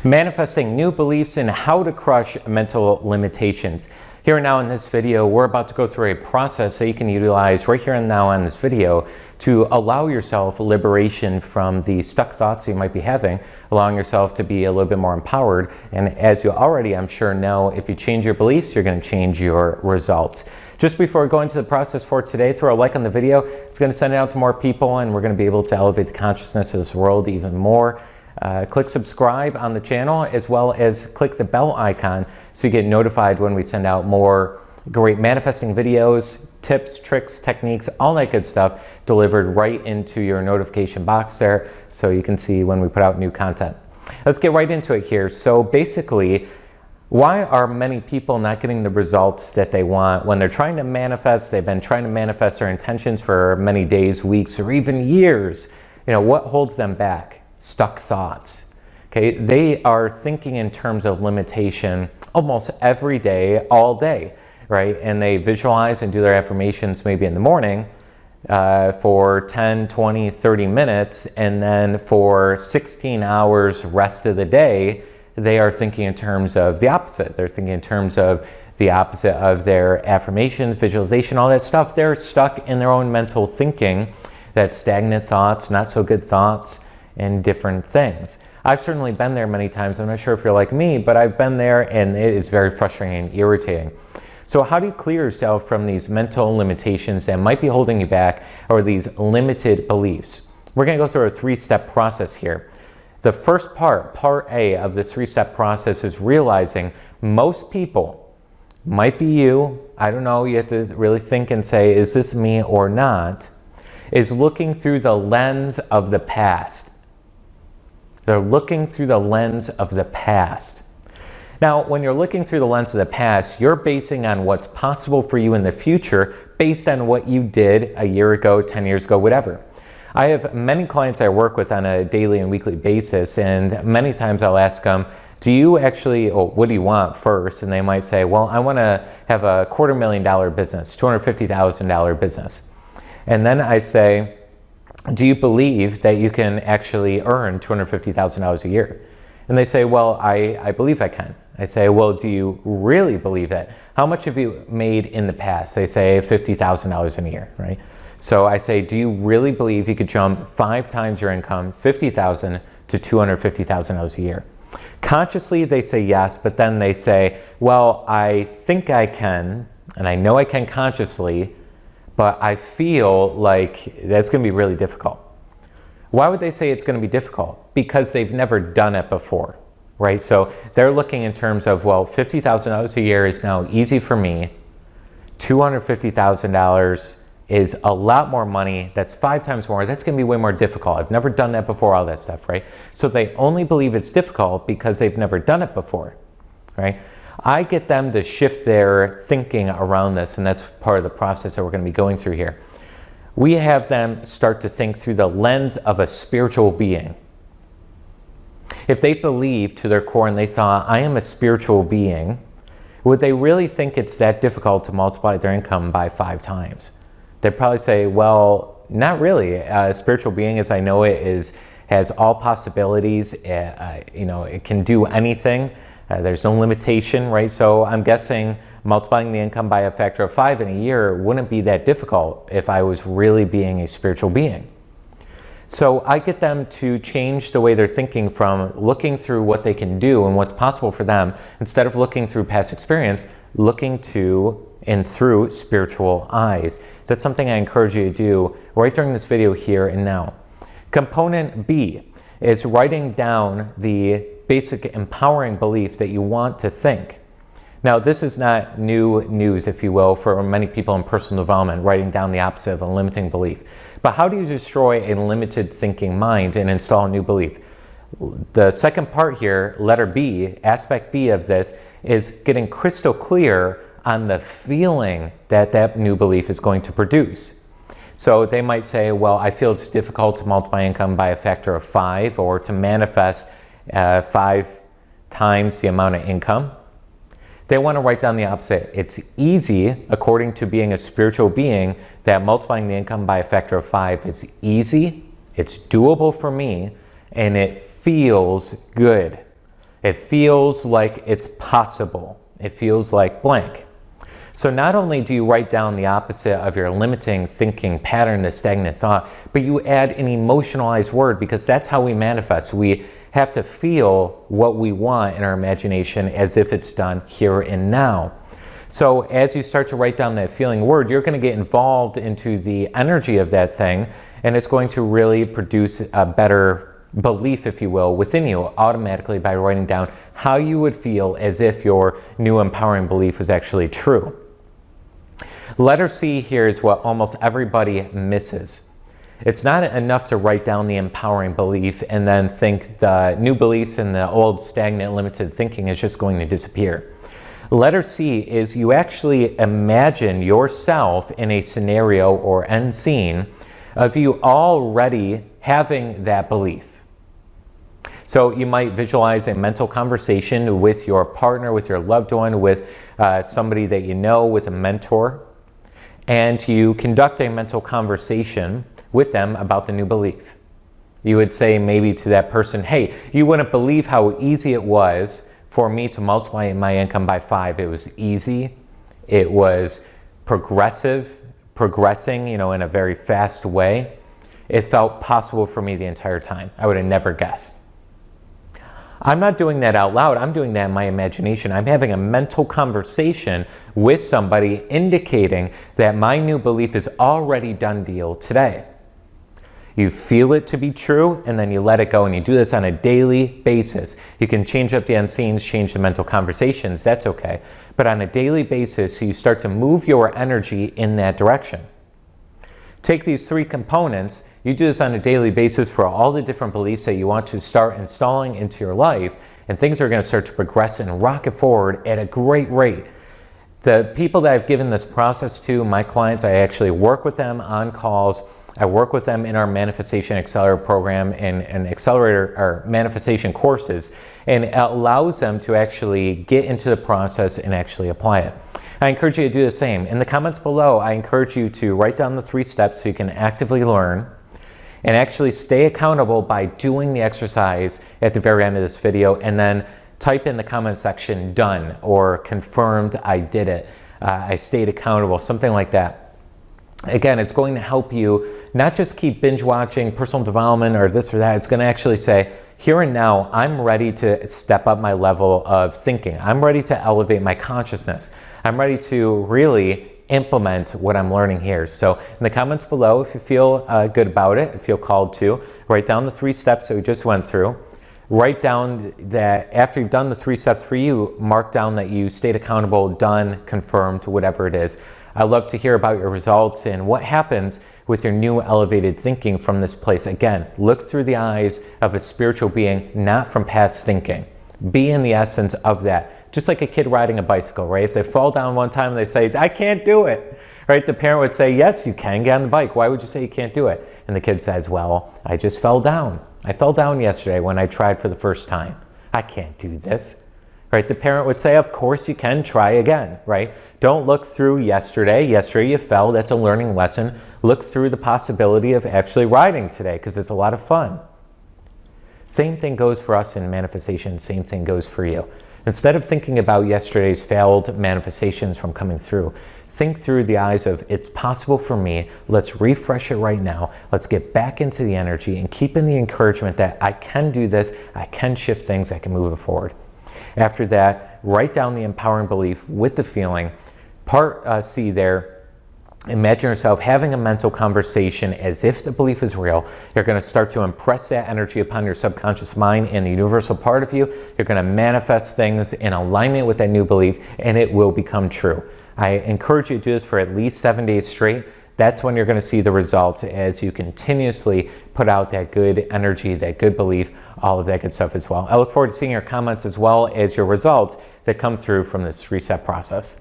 Manifesting new beliefs and how to crush mental limitations. Here and now in this video, we're about to go through a process that you can utilize right here and now on this video to allow yourself liberation from the stuck thoughts you might be having, allowing yourself to be a little bit more empowered. And as you already, I'm sure, know, if you change your beliefs, you're going to change your results. Just before we go into the process for today, throw a like on the video. It's going to send it out to more people, and we're going to be able to elevate the consciousness of this world even more. Click subscribe on the channel, as well as click the bell icon so you get notified when we send out more great manifesting videos, tips, tricks, techniques, all that good stuff delivered right into your notification box there so you can see when we put out new content. Let's get right into it here. So basically, why are many people not getting the results that they want when they're trying to manifest? They've been trying to manifest their intentions for many days, weeks, or even years. You know, what holds them back? Stuck thoughts. Okay, they are thinking in terms of limitation almost every day, all day, right? And they visualize and do their affirmations maybe in the morning for 10, 20, 30 minutes, and then for 16 hours rest of the day, they are thinking in terms of the opposite. They're thinking in terms of the opposite of their affirmations, visualization, all that stuff. They're stuck in their own mental thinking, that's stagnant thoughts, not so good thoughts, and different things. I've certainly been there many times. I'm not sure if you're like me, but I've been there, and it is very frustrating and irritating. So how do you clear yourself from these mental limitations that might be holding you back, or these limited beliefs? We're going to go through a three-step process here. The first part A of this three-step process, is realizing most people, might be you, I don't know, you have to really think and say, is this me or not, is looking through the lens of the past. They're looking through the lens of the past. Now, when you're looking through the lens of the past, you're basing on what's possible for you in the future based on what you did a year ago, 10 years ago, whatever. I have many clients I work with on a daily and weekly basis, and many times I'll ask them, do you actually, or what do you want first? And they might say, well, I want to have a $250,000 business, $250,000 business. And then I say, do you believe that you can actually earn $250,000 a year? And they say, well, I believe I can. I say, well, do you really believe it? How much have you made in the past? They say $50,000 a year, right? So I say, do you really believe you could jump 5 times your income, $50,000 to $250,000 a year? Consciously, they say yes, but then they say, well, I think I can, and I know I can consciously, but I feel like that's going to be really difficult. Why would they say it's going to be difficult? Because they've never done it before, right? So they're looking in terms of, well, $50,000 a year is now easy for me. $250,000 is a lot more money. That's 5 times more. That's going to be way more difficult. I've never done that before, all that stuff, right? So they only believe it's difficult because they've never done it before, right? I get them to shift their thinking around this, and that's part of the process that we're going to be going through here. We have them start to think through the lens of a spiritual being. If they believe to their core and they thought, I am a spiritual being, would they really think it's that difficult to multiply their income by 5 times? They'd probably say, well, not really. A spiritual being, as I know it, has all possibilities. It can do anything. There's no limitation, right? So I'm guessing multiplying the income by a factor of 5 in a year wouldn't be that difficult if I was really being a spiritual being. So I get them to change the way they're thinking from looking through what they can do and what's possible for them, instead of looking through past experience, looking to and through spiritual eyes. That's something I encourage you to do right during this video here and now. Component B is writing down the basic empowering belief that you want to think. Now, this is not new news, if you will, for many people in personal development, writing down the opposite of a limiting belief. But how do you destroy a limited thinking mind and install a new belief? The second part here, letter B, aspect B of this, is getting crystal clear on the feeling that that new belief is going to produce. So they might say, well, I feel it's difficult to multiply income by a factor of 5, or to manifest 5 times the amount of income. They want to write down the opposite. It's easy, according to being a spiritual being, that multiplying the income by a factor of 5 is easy, it's doable for me, and it feels good. It feels like it's possible. It feels like blank. So not only do you write down the opposite of your limiting thinking pattern, the stagnant thought, but you add an emotionalized word, because that's how we manifest. We have to feel what we want in our imagination as if it's done here and now. So as you start to write down that feeling word, you're going to get involved into the energy of that thing, and it's going to really produce a better belief, if you will, within you automatically by writing down how you would feel as if your new empowering belief was actually true. Letter C here is what almost everybody misses. It's not enough to write down the empowering belief and then think the new beliefs and the old stagnant limited thinking is just going to disappear. Letter C is you actually imagine yourself in a scenario or end scene of you already having that belief. So you might visualize a mental conversation with your partner, with your loved one, with somebody that you know, with a mentor, and you conduct a mental conversation with them about the new belief. You would say maybe to that person, hey, you wouldn't believe how easy it was for me to multiply my income by 5. It was easy. It was progressing, in a very fast way. It felt possible for me the entire time. I would have never guessed. I'm not doing that out loud. I'm doing that in my imagination. I'm having a mental conversation with somebody indicating that my new belief is already done deal today. You feel it to be true, and then you let it go, and you do this on a daily basis. You can change up the end scenes, change the mental conversations, that's okay. But on a daily basis, you start to move your energy in that direction. Take these 3 components. You do this on a daily basis for all the different beliefs that you want to start installing into your life, and things are going to start to progress and rocket forward at a great rate. The people that I've given this process to, my clients, I actually work with them on calls. I work with them in our Manifestation Accelerator program and accelerator or manifestation courses, and it allows them to actually get into the process and actually apply it. I encourage you to do the same. In the comments below, I encourage you to write down the 3 steps so you can actively learn and actually stay accountable by doing the exercise at the very end of this video, and then type in the comment section done or confirmed I did it, I stayed accountable, something like that. Again, it's going to help you not just keep binge watching personal development or this or that. It's going to actually say, here and now, I'm ready to step up my level of thinking. I'm ready to elevate my consciousness. I'm ready to really implement what I'm learning here. So in the comments below, if you feel good about it, if you feel called to, write down the 3 steps that we just went through. Write down that after you've done the 3 steps for you, mark down that you stayed accountable, done, confirmed, whatever it is. I'd love to hear about your results and what happens with your new elevated thinking from this place. Again, look through the eyes of a spiritual being, not from past thinking. Be in the essence of that. Just like a kid riding a bicycle, right? If they fall down one time and they say, I can't do it, right? The parent would say, yes, you can get on the bike. Why would you say you can't do it? And the kid says, well, I just fell down. I fell down yesterday when I tried for the first time. I can't do this. Right? The parent would say, of course you can, try again, right? Don't look through yesterday. Yesterday you fell, that's a learning lesson. Look through the possibility of actually riding today, because it's a lot of fun. Same thing goes for us in manifestation, same thing goes for you. Instead of thinking about yesterday's failed manifestations from coming through, think through the eyes of, it's possible for me, let's refresh it right now, let's get back into the energy and keep in the encouragement that I can do this, I can shift things, I can move it forward. After that, write down the empowering belief with the feeling. Part C there, imagine yourself having a mental conversation as if the belief is real. You're going to start to impress that energy upon your subconscious mind and the universal part of you. You're going to manifest things in alignment with that new belief, and it will become true. I encourage you to do this for at least 7 days straight. That's when you're going to see the results as you continuously put out that good energy, that good belief, all of that good stuff as well. I look forward to seeing your comments as well as your results that come through from this 3-step process.